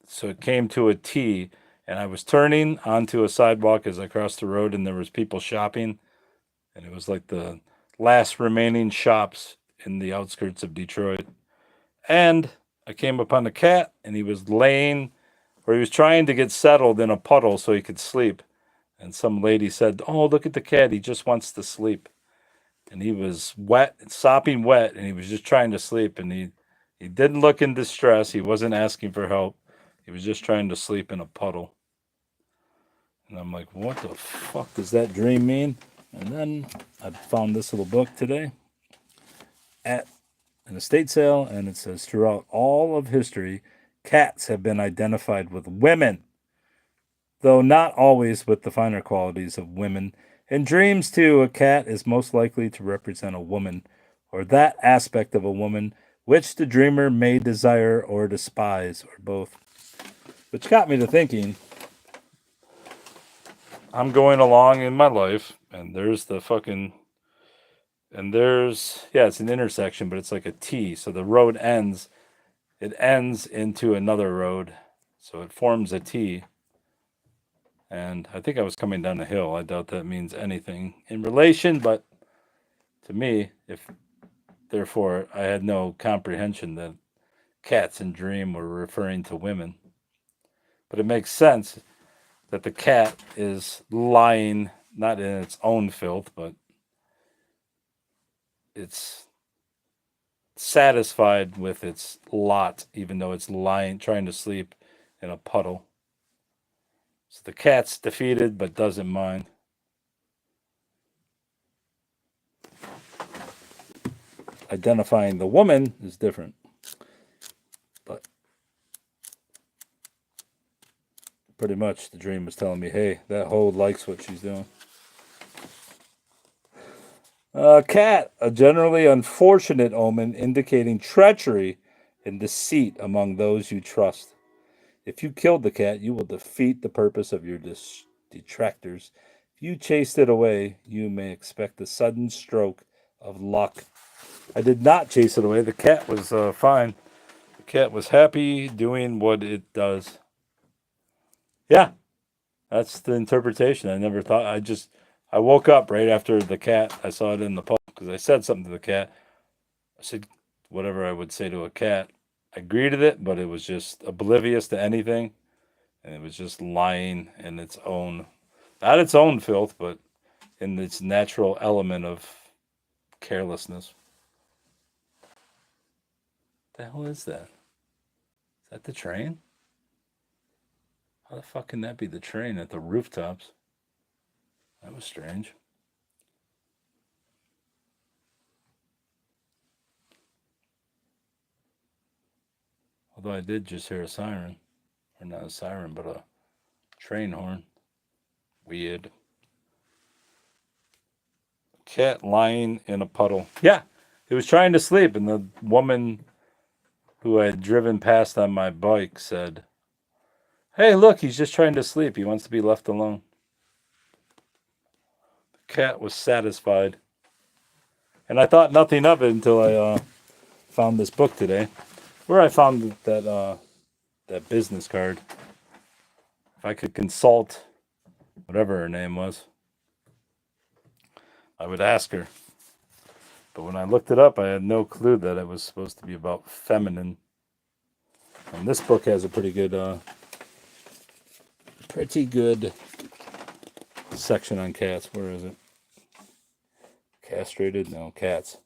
So it came to a T, and I was turning onto a sidewalk as I crossed the road, and there was people shopping, and it was like the last remaining shops in the outskirts of Detroit. And I came upon a cat, and he was laying, or he was trying to get settled in a puddle so he could sleep. And some lady said, "Oh, look at the cat, he just wants to sleep." And he was wet, sopping wet, and he was just trying to sleep, and he didn't look in distress. He wasn't asking for help. He was just trying to sleep in a puddle. And I'm like, what the fuck does that dream mean? And then I found this little book today at an estate sale, and it says, throughout all of history, Cats have been identified with women, though not always with the finer qualities of women. In dreams, too, a cat is most likely to represent a woman, or that aspect of a woman which the dreamer may desire or despise, or both. Which got me to thinking, I'm going along in my life, and there's the fucking, and there's, yeah, it's an intersection, but it's like a T. So the road ends, it ends into another road. So it forms a T. And I think I was coming down a hill. I doubt that means anything in relation, but to me, if therefore I had no comprehension that cats in dream were referring to women. But it makes sense that the cat is lying not in its own filth, but it's satisfied with its lot, even though it's lying, trying to sleep in a puddle. So the cat's defeated but doesn't mind. Identifying the woman is different. But pretty much the dream was telling me, hey, that hoe likes what she's doing. Cat, a generally unfortunate omen indicating treachery and deceit among those you trust. If you killed the cat, you will defeat the purpose of your detractors. If you chased it away, you may expect a sudden stroke of luck. I did not chase it away. The cat was fine. The cat was happy doing what it does. Yeah, that's the interpretation. I never thought. I woke up right after the cat. I saw it in the post because I said something to the cat. I said whatever I would say to a cat. I greeted it, but it was just oblivious to anything. And it was just lying in its own, not its own filth, but in its natural element of carelessness. What the hell is that? Is that the train? How the fuck can that be the train at the rooftops? That was strange. Although I did just hear a siren. Or not a siren, but a train horn. Weird. Cat lying in a puddle. Yeah, it was trying to sleep, and the woman who I had driven past on my bike said, hey, look, he's just trying to sleep. He wants to be left alone. The cat was satisfied. And I thought nothing of it until I found this book today, where I found that business card. If I could consult whatever her name was, I would ask her. But when I looked it up, I had no clue that it was supposed to be about feminine. And this book has a pretty good section on cats. Where is it? Castrated? No, cats.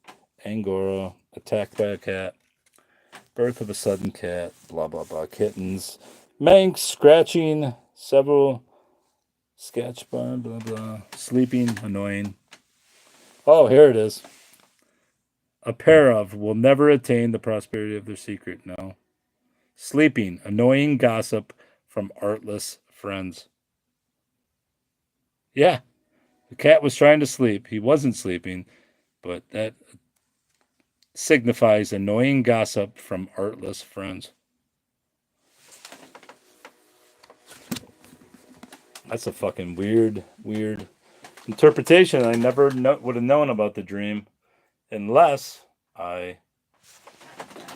Angora, attacked by a cat. Birth of a sudden cat. Blah, blah, blah. Kittens. Manx, scratching. Several. Sketch bar, blah, blah. Sleeping, annoying. Oh, here it is. A pair of will never attain the prosperity of their secret. No. Sleeping, annoying gossip from artless friends. Yeah. The cat was trying to sleep. He wasn't sleeping, but that signifies annoying gossip from artless friends. That's a fucking weird interpretation. I never would have known about the dream unless I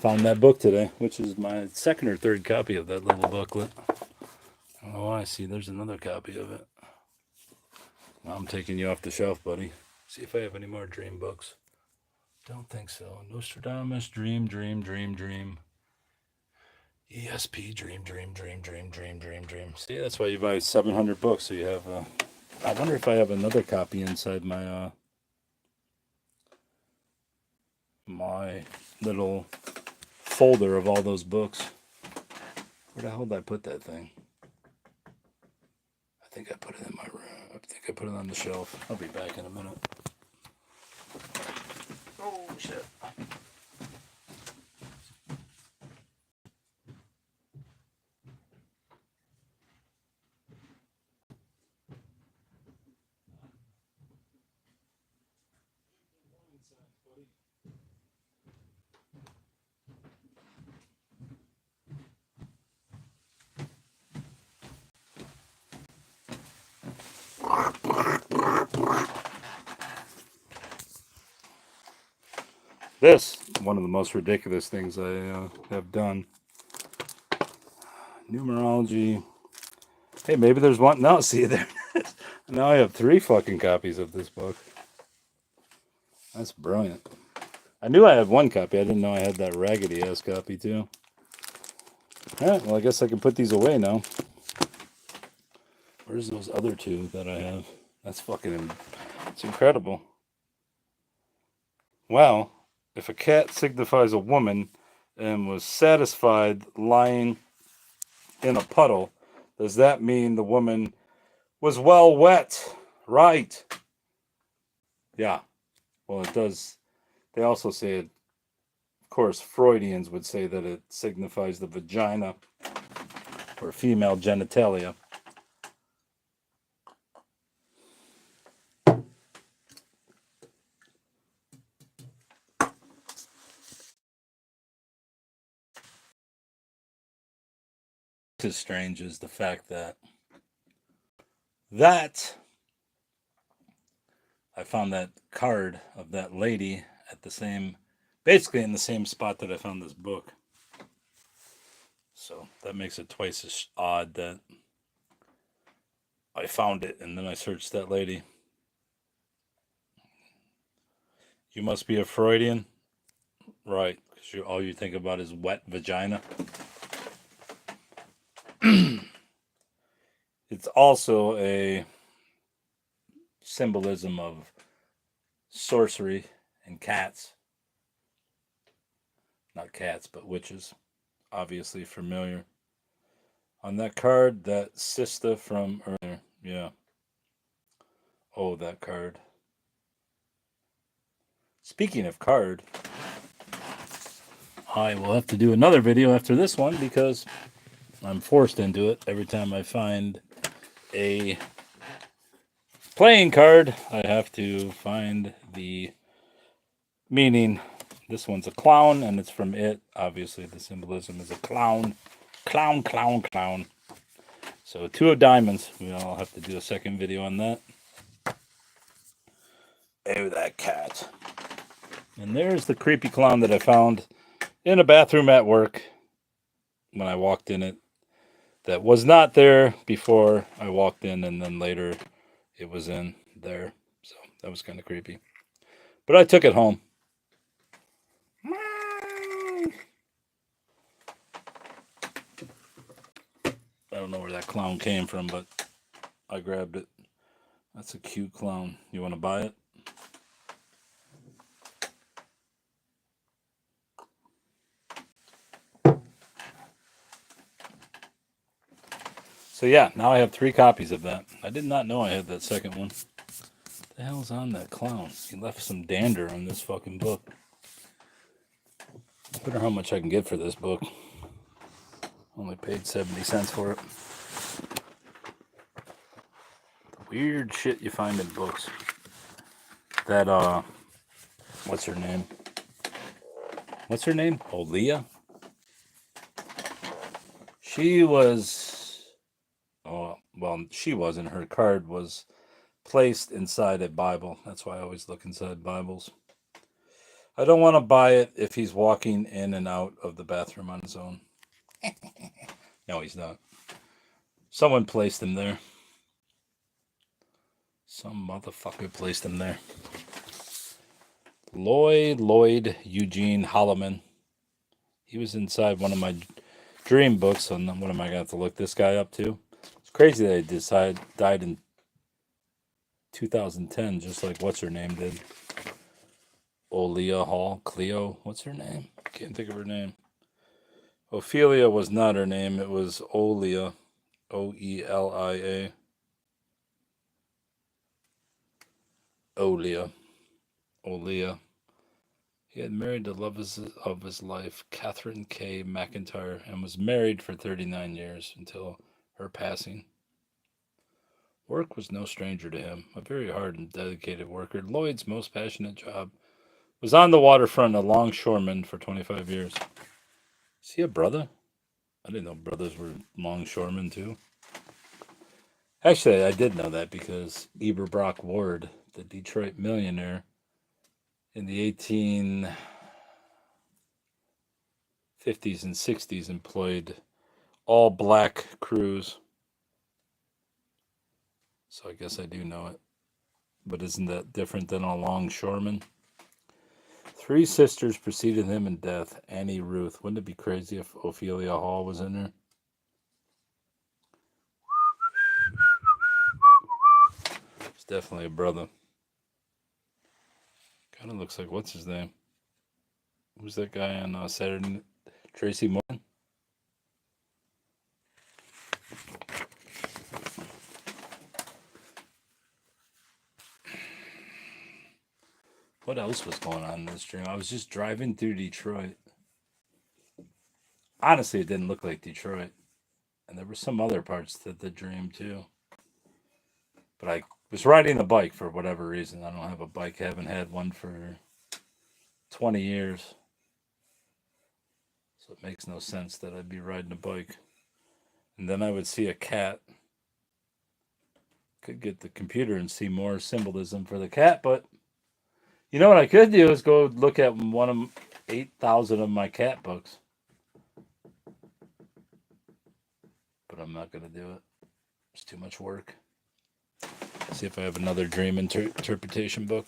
found that book today, which is my second or third copy of that little booklet. Oh, I see. There's another copy of it. Now I'm taking you off the shelf, buddy. See if I have any more dream books. Don't think so. Nostradamus, dream. ESP, dream. See, that's why you buy 700 books. So you have, I wonder if I have another copy inside my, my little folder of all those books. Where the hell did I put that thing? I think I put it in my room. I think I put it on the shelf. I'll be back in a minute. Oh, shit. This, one of the most ridiculous things I have done. Numerology. Hey, maybe there's one. No, see there. Now I have 3 fucking copies of this book. That's brilliant. I knew I had 1 copy. I didn't know I had that raggedy ass copy too. Alright, well I guess I can put these away now. Where's those other 2 that I have? That's fucking, it's incredible. Well, if a cat signifies a woman and was satisfied lying in a puddle, does that mean the woman was well wet? Right. Yeah. Well, it does. They also say it, of course, Freudians would say that it signifies the vagina or female genitalia. As strange as the fact that I found that card of that lady at the same, basically in the same spot that I found this book. So that makes it twice as odd that I found it and then I searched that lady. You must be a Freudian, right? Because all you think about is wet vagina. It's also a symbolism of sorcery and cats. Not cats, but witches. Obviously familiar. On that card, that Sista from earlier. Yeah. Oh, that card. Speaking of card, I will have to do another video after this one because I'm forced into it every time I find a playing card. I have to find the meaning. This one's a clown and it's from It. Obviously the symbolism is a clown. Clown, clown, clown. So 2 of diamonds. I'll have to do a second video on that. Oh, that cat. And there's the creepy clown that I found in a bathroom at work when I walked in it. That was not there before I walked in, and then later it was in there. So that was kind of creepy. But I took it home. I don't know where that clown came from, but I grabbed it. That's a cute clown. You want to buy it? So yeah, now I have 3 copies of that. I did not know I had that second one. What the hell's on that clown? He left some dander on this fucking book. I wonder how much I can get for this book. Only paid 70 cents for it. Weird shit you find in books. That, what's her name? What's her name? Olia? She was, oh, well, she wasn't. Her card was placed inside a Bible. That's why I always look inside Bibles. I don't want to buy it if he's walking in and out of the bathroom on his own. No, he's not. Someone placed him there. Some motherfucker placed him there. Lloyd Eugene Holloman. He was inside one of my dream books. And what am I going to have to look this guy up to? It's crazy that he died in 2010, just like what's her name did. Olia Hall. Cleo. What's her name? Can't think of her name. Ophelia was not her name. It was Olia. Oelia. Olia. He had married the love of his life, Catherine K. McIntyre, and was married for 39 years until her passing. Work was no stranger to him, a very hard and dedicated worker. Lloyd's most passionate job was on the waterfront, a longshoreman for 25 years. Is he a brother? I didn't know brothers were longshoremen too. Actually, I did know that because Eber Brock Ward, the Detroit millionaire, in the 1850s and 60s, employed all black crews. So I guess I do know it. But isn't that different than a longshoreman? 3 sisters preceded him in death. Annie Ruth. Wouldn't it be crazy if Ophelia Hall was in there? It's definitely a brother. Kind of looks like, what's his name? Who's that guy on Saturday? Tracy Morgan? What else was going on in this dream? I was just driving through Detroit. Honestly, it didn't look like Detroit. And there were some other parts to the dream too. But I was riding a bike for whatever reason. I don't have a bike. I haven't had one for 20 years. So it makes no sense that I'd be riding a bike. And then I would see a cat. Could get the computer and see more symbolism for the cat, but you know what I could do is go look at one of 8,000 of my cat books. But I'm not going to do it. It's too much work. See if I have another dream interpretation book.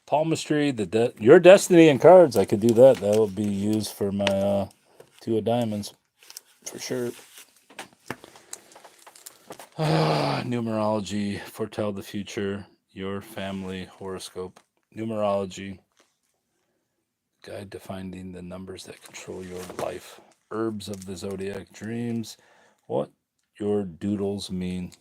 Palmistry, Your Destiny and cards. I could do that. That will be used for my 2 of diamonds. For sure. Numerology, foretell the future, your family horoscope. Numerology, guide to finding the numbers that control your life. Herbs of the zodiac, dreams, what your doodles mean.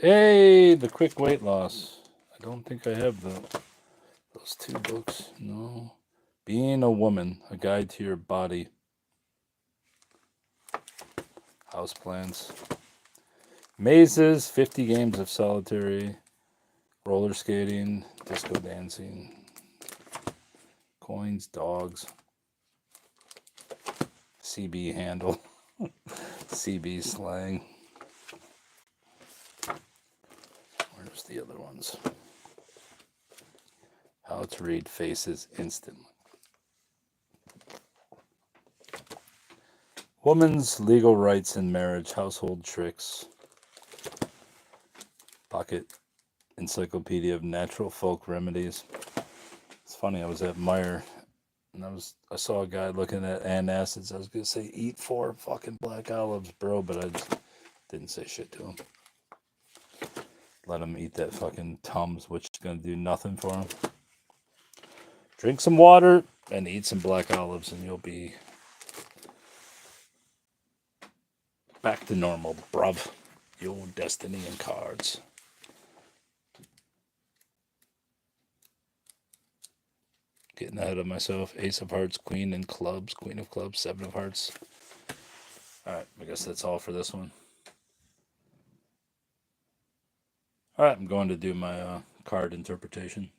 Hey, the quick weight loss. I don't think I have those 2 books. No. Being a woman, a guide to your body. Houseplants. Mazes, 50 games of solitary, roller skating, disco dancing, coins, dogs, CB handle, CB slang. Where's the other ones? How to read faces instantly. Woman's legal rights in marriage, household tricks. Pocket encyclopedia of natural folk remedies. It's funny, I was at Meijer and I saw a guy looking at antacids. I was gonna say eat 4 fucking black olives, bro, but I just didn't say shit to him. Let him eat that fucking Tums, which is gonna do nothing for him. Drink some water and eat some black olives, and you'll be back to normal, bruv. Your destiny and cards. Getting ahead of myself. Ace of Hearts, Queen and Clubs, Queen of Clubs, 7 of Hearts. Alright, I guess that's all for this one. Alright, I'm going to do my card interpretation.